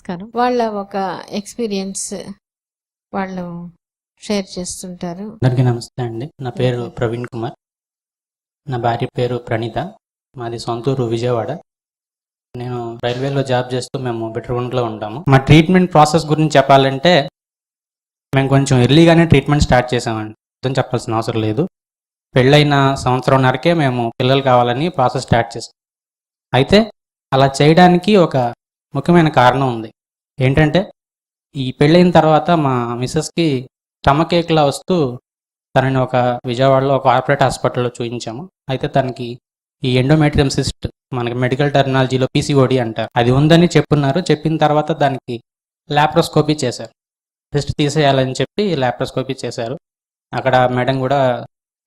నమస్కారం. వాళ్ళ ఒక ఎక్స్పీరియన్స్ వాళ్ళు షేర్ చేస్తుంటారు. అందరికీ నమస్తే అండి. నా పేరు ప్రవీణ్ కుమార్. నా భార్య పేరు ప్రణీత. మాది సొంతూరు విజయవాడ. నేను రైల్వేలో జాబ్ చేస్తూ మేము బిట్రగుంటలో ఉంటాము. మా ట్రీట్మెంట్ ప్రాసెస్ గురించి చెప్పాలంటే మేము కొంచెం ఎర్లీగానే ట్రీట్మెంట్ స్టార్ట్ చేసామండి. అర్థం చెప్పాల్సిన అవసరం లేదు. పెళ్ళైన సంవత్సరంన్నరకే మేము పిల్లలు కావాలని ప్రాసెస్ స్టార్ట్ చేసాం. అయితే అలా చేయడానికి ఒక ముఖ్యమైన కారణం ఉంది. ఏంటంటే ఈ పెళ్ళైన తర్వాత మా మిస్సెస్కి స్టమక్ ఏక్లా వస్తూ తనని ఒక విజయవాడలో ఒక కార్పొరేట్ హాస్పిటల్లో చూపించాము. అయితే తనకి ఈ ఎండోమెట్రియం సిస్ట్, మనకి మెడికల్ టెర్మినాలజీలో పీసీఓడి అంటారు, అది ఉందని చెప్పున్నారు. చెప్పిన తర్వాత దానికి ల్యాప్రోస్కోపీ చేశారు. సిస్ట్ తీసేయాలని చెప్పి ల్యాప్రోస్కోపీ చేశారు. అక్కడ మేడం కూడా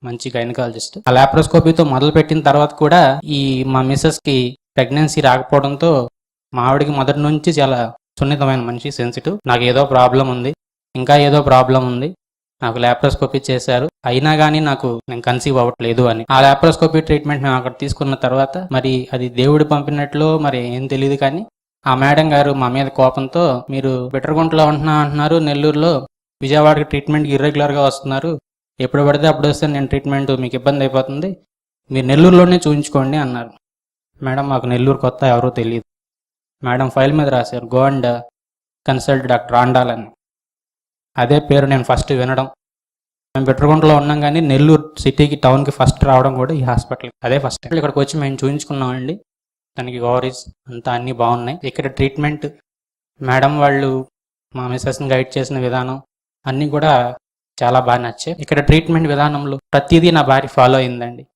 మంచి గైనకాలజిస్ట్. ఆ ల్యాప్రోస్కోపీతో మొదలుపెట్టిన తర్వాత కూడా ఈ మా మిస్సెస్కి ప్రెగ్నెన్సీ రాకపోవడంతో మా ఆవిడకి మొదటి నుంచి చాలా సున్నితమైన మనిషి, సెన్సిటివ్. నాకు ఏదో ప్రాబ్లం ఉంది, ఇంకా ఏదో ప్రాబ్లం ఉంది, నాకు ల్యాప్రోస్కోపీ చేశారు, అయినా కానీ నేను కన్సీవ్ అవ్వట్లేదు అని. ఆ ల్యాప్రోస్కోపీ ట్రీట్మెంట్ మేము అక్కడ తీసుకున్న తర్వాత మరి అది దేవుడు పంపినట్లు మరి ఏం తెలియదు, కానీ ఆ మేడం గారు మా మీద కోపంతో, మీరు బిట్రగుంటలో అంటున్నారు, నెల్లూరులో విజయవాడకి ట్రీట్మెంట్కి ఇర్రెగ్యులర్గా వస్తున్నారు, ఎప్పుడు పడితే అప్పుడు వస్తే నేను ట్రీట్మెంట్ మీకు ఇబ్బంది అయిపోతుంది, మీరు నెల్లూరులోనే చూపించుకోండి అన్నారు. మేడం మాకు నెల్లూరు కొత్త, ఎవరో తెలియదు. మేడం ఫైల్ మీద రాశారు, go and consult doctor Andal అని. అదే పేరు నేను ఫస్ట్ వినడం. మేము బిట్రగుంటలో ఉన్నాం, కానీ నెల్లూరు సిటీకి, టౌన్కి ఫస్ట్ రావడం కూడా ఈ హాస్పిటల్కి అదే ఫస్ట్ టైం. ఇక్కడికి వచ్చి మేము చూపించుకున్నామండి. తనకి ఓవరీస్ అంతా అన్నీ బాగున్నాయి. ఇక్కడ ట్రీట్మెంట్ మేడం వాళ్ళు మా మిస్సెస్ని గైడ్ చేసిన విధానం అన్నీ కూడా చాలా బాగా నచ్చాయి. ఇక్కడ ట్రీట్మెంట్ విధానంలో ప్రతిదీ నా భార్య ఫాలో అయిందండి.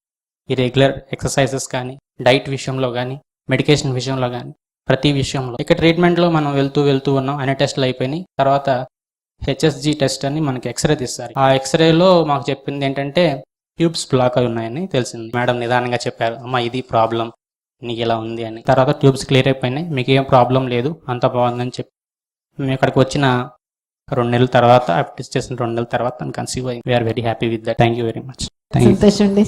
ఈ రెగ్యులర్ ఎక్సర్సైజెస్ కానీ, డైట్ విషయంలో కానీ, మెడికేషన్ విషయంలో కానీ, ప్రతి విషయంలో. ఇక్కడ ట్రీట్మెంట్లో మనం వెళ్తూ ఉన్నాం. అనే టెస్టులు అయిపోయినాయి. తర్వాత హెచ్ఎస్జీ టెస్ట్ అని మనకి ఎక్స్రే తీస్తారు. ఆ ఎక్స్రేలో మాకు చెప్పింది ఏంటంటే ట్యూబ్స్ బ్లాక్ అయి ఉన్నాయని తెలిసింది. మేడం నిదానంగా చెప్పారు, అమ్మ ఇది ప్రాబ్లం, నీకు ఇలా ఉంది అని. తర్వాత ట్యూబ్స్ క్లియర్ అయిపోయినాయి, మీకు ఏం ప్రాబ్లం లేదు, అంత బాగుందని చెప్పి మేము ఇక్కడికి వచ్చిన 2 నెలల తర్వాత, టెస్ట్ చేసిన 2 నెలల తర్వాత కన్సీవ్ అయ్యి we are very happy with that. Thank you very much. సంతోషం అండి.